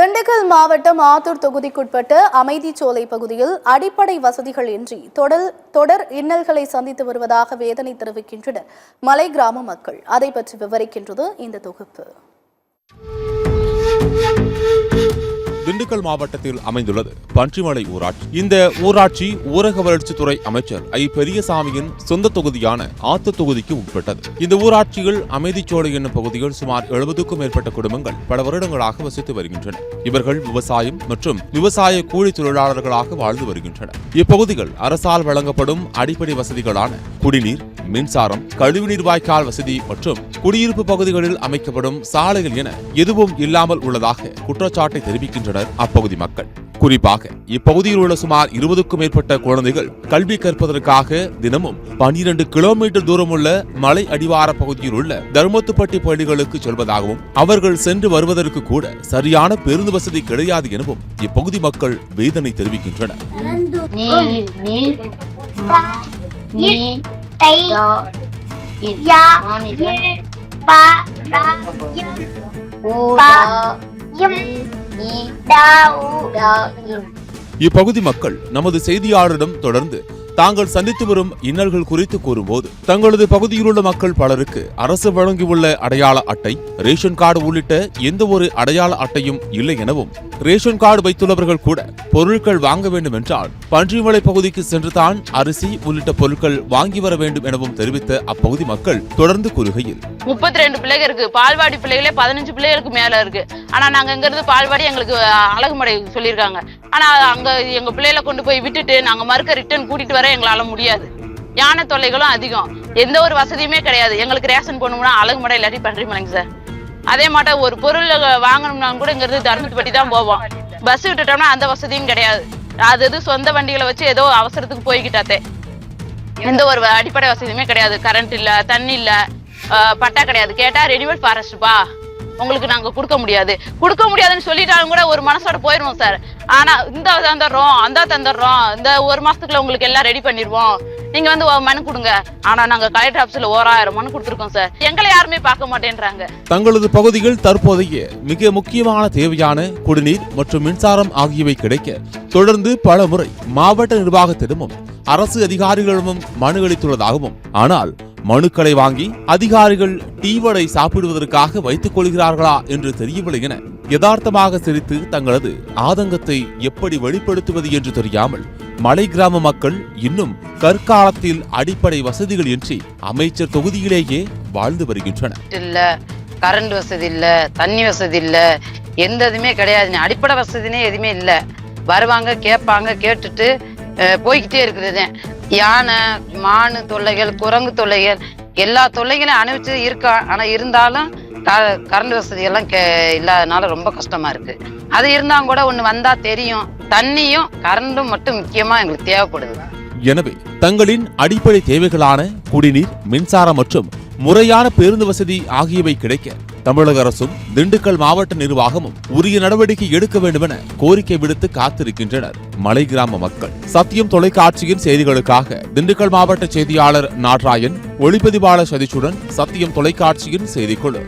திண்டுக்கல் மாவட்டம் ஆத்தூர் தொகுதிக்குட்பட்ட அமைதிச்சோலை பகுதியில் அடிப்படை வசதிகள் இன்றி தொடர் இன்னல்களை சந்தித்து வருவதாக வேதனை தெரிவிக்கின்றனர் மலை கிராம மக்கள். அதை பற்றி விவரிக்கின்றது இந்த தொகுப்பு. திண்டுக்கல் மாவட்டத்தில் அமைந்துள்ளது பன்றிமலை ஊராட்சி. இந்த ஊராட்சி ஊரக வளர்ச்சித்துறை அமைச்சர் ஐ பெரியசாமியின் சொந்த தொகுதியான ஆத்தூர் தொகுதிக்கு உட்பட்டது. இந்த ஊராட்சியில் அமைதிச்சோலை என்னும் பகுதியில் சுமார் 70க்கும் மேற்பட்ட குடும்பங்கள் பல வருடங்களாக வசித்து வருகின்றன. இவர்கள் விவசாயம் மற்றும் விவசாய கூலி தொழிலாளர்களாக வாழ்ந்து வருகின்றனர். இப்பகுதிகள் அரசால் வழங்கப்படும் அடிப்படை வசதிகளான குடிநீர், மின்சாரம், கழிவுநீர் வாய்க்கால் வசதி மற்றும் குடியிருப்பு பகுதிகளில் அமைக்கப்படும் சாலைகள் என எதுவும் இல்லாமல் உள்ளதாக குற்றச்சாட்டை தெரிவிக்கின்றனர் அப்பகுதி மக்கள். குறிப்பாக இப்பகுதியில் உள்ள சுமார் 20க்கும் மேற்பட்ட குழந்தைகள் கல்வி கற்பதற்காக தினமும் 12 கிலோமீட்டர் தூரம் உள்ள மலை அடிவார பகுதியில் உள்ள தர்மத்துப்பட்டி பள்ளிகளுக்கு செல்வதாகவும் அவர்கள் சென்று வருவதற்கு கூட சரியான பேருந்து வசதி கிடையாது எனவும் இப்பகுதி மக்கள் வேதனை தெரிவிக்கின்றனர். இப்பகுதி மக்கள் நமது செய்தியாளரிடம் தொடர்ந்து தாங்கள் சந்தித்து வரும் இன்னல்கள் குறித்து கூறும்போது, தங்களது பகுதியில் உள்ள மக்கள் பலருக்கு அரசு வழங்கியுள்ள அடையாள அட்டை, ரேஷன் கார்டு உள்ளிட்ட எந்த ஒரு அடையாள அட்டையும் இல்லை எனவும், ரேஷன் கார்டு வைத்துள்ளவர்கள் கூட பொருட்கள் வாங்க வேண்டும் என்றால் பன்றிமலை பகுதிக்கு சென்றுதான் அரிசி உள்ளிட்ட பொருட்கள் வாங்கி வர வேண்டும் எனவும் தெரிவித்த அப்பகுதி மக்கள் தொடர்ந்து கூறுகையில், 32 பிள்ளைகள் இருக்கு. பால்வாடி பிள்ளைகளே 15 பிள்ளைகளுக்கு மேல இருக்கு. ஆனா நாங்க இங்க இருந்து பால்வாடி எங்களுக்கு அழகுமடை சொல்லியிருக்காங்க. ஆனா அங்க எங்க பிள்ளைகளை கொண்டு போய் விட்டுட்டு நாங்க மறுக்க ரிட்டர்ன் கூட்டிட்டு வர எங்களால முடியாது. யானை தொல்லைகளும் அதிகம். எந்த ஒரு வசதியுமே கிடையாது. எங்களுக்கு ரேஷன் போகணும்னா அழகுமடை இல்லாட்டி பன்றிமலைங்க சார். அதே மாட்ட ஒரு பொருள் வாங்கணும்னா கூட இங்க இருந்து தர்மத்துப்பட்டி தான் போவோம். பஸ் விட்டுட்டோம்னா அந்த வசதியும் கிடையாது. அது சொந்த வண்டிகளை வச்சு ஏதோ அவசரத்துக்கு போய்கிட்டாத்தே. எந்த ஒரு அடிப்படை வசதியுமே கிடையாது. கரண்ட் இல்ல, தண்ணி இல்ல, பட்டா கிடையாது. கேட்டா ரெடிமேட் ஃபாரஸ்ட்பா, உங்களுக்கு நாங்க கொடுக்க முடியாதுன்னு சொல்லிட்டாலும் கூட ஒரு மனசோட போயிருவோம் சார். ஆனா இந்த தந்துடுறோம், அந்த தந்துடுறோம், இந்த ஒரு மாசத்துக்குள்ள உங்களுக்கு எல்லாம் ரெடி பண்ணிடுவோம், நீங்க வந்து மனு கொடுங்க. ஆனா நாங்க கலெக்டர் ஆபீஸ்ல 1000 மனு கொடுத்துருக்கோம் சார். எங்களை யாருமே பார்க்க மாட்டேன்றாங்க. தங்களது பகுதியில் தற்போதைய மிக முக்கியமான தேவையான குடிநீர் மற்றும் மின்சாரம் ஆகியவை கிடைக்க தொடர்ந்து பல முறை மாவட்ட நிர்வாகத்திடமும் அரசு அதிகாரிகளிடமும் மனு அளித்துள்ளதாகவும், ஆனால் மனுக்களை வாங்கி அதிகாரிகள் டீவடை சாப்பிடுவதற்காக வைத்துக் கொள்கிறார்களா என்று தெரியவில்லை என யதார்த்தமாக சிரித்து தங்களது ஆதங்கத்தை எப்படி வெளிப்படுத்துவது என்று தெரியாமல் மலை கிராம மக்கள் இன்னும் கற்காலத்தில் அடிப்படை வசதிகள் இன்றி அமைச்சர் தொகுதியிலேயே வாழ்ந்து வருகின்றனர். இல்ல கரண்ட் வசதி இல்ல, தண்ணி வசதி இல்ல, எந்த இதுமே கிடையாது. அடிப்படை வசதினே எதுவுமே இல்ல. வருவாங்க, கேட்பாங்க, கேட்டுட்டு போய்கிட்டே இருக்குது. யானை, மானு தொல்லைகள், குரங்கு தொல்லைகள், எல்லா தொல்லைகளையும் அனுபவிச்சு இருக்கா. ஆனா இருந்தாலும் கரண்ட் வசதி எல்லாம் இல்லாதனால ரொம்ப கஷ்டமா இருக்கு. அது இருந்தா கூட ஒண்ணு வந்தா தெரியும். தண்ணியும் கரண்டும் மட்டும் முக்கியமா எங்களுக்கு தேவைப்படுது. எனவே தங்களின் அடிப்படை தேவைகளான குடிநீர், மின்சாரம் மற்றும் முறையான பேருந்து வசதி ஆகியவை கிடைக்க தமிழக அரசும் திண்டுக்கல் மாவட்ட நிர்வாகமும் உரிய நடவடிக்கை எடுக்க வேண்டும் என கோரிக்கை விடுத்து காத்திருக்கின்றனர் மலை கிராம மக்கள். சத்தியம் தொலைக்காட்சியின் செய்திகளுக்காக திண்டுக்கல் மாவட்ட செய்தியாளர் நாட்ராயன், ஒளிப்பதிவாளர் சதீஷுடன் சத்தியம் தொலைக்காட்சியின் செய்திக்குழு.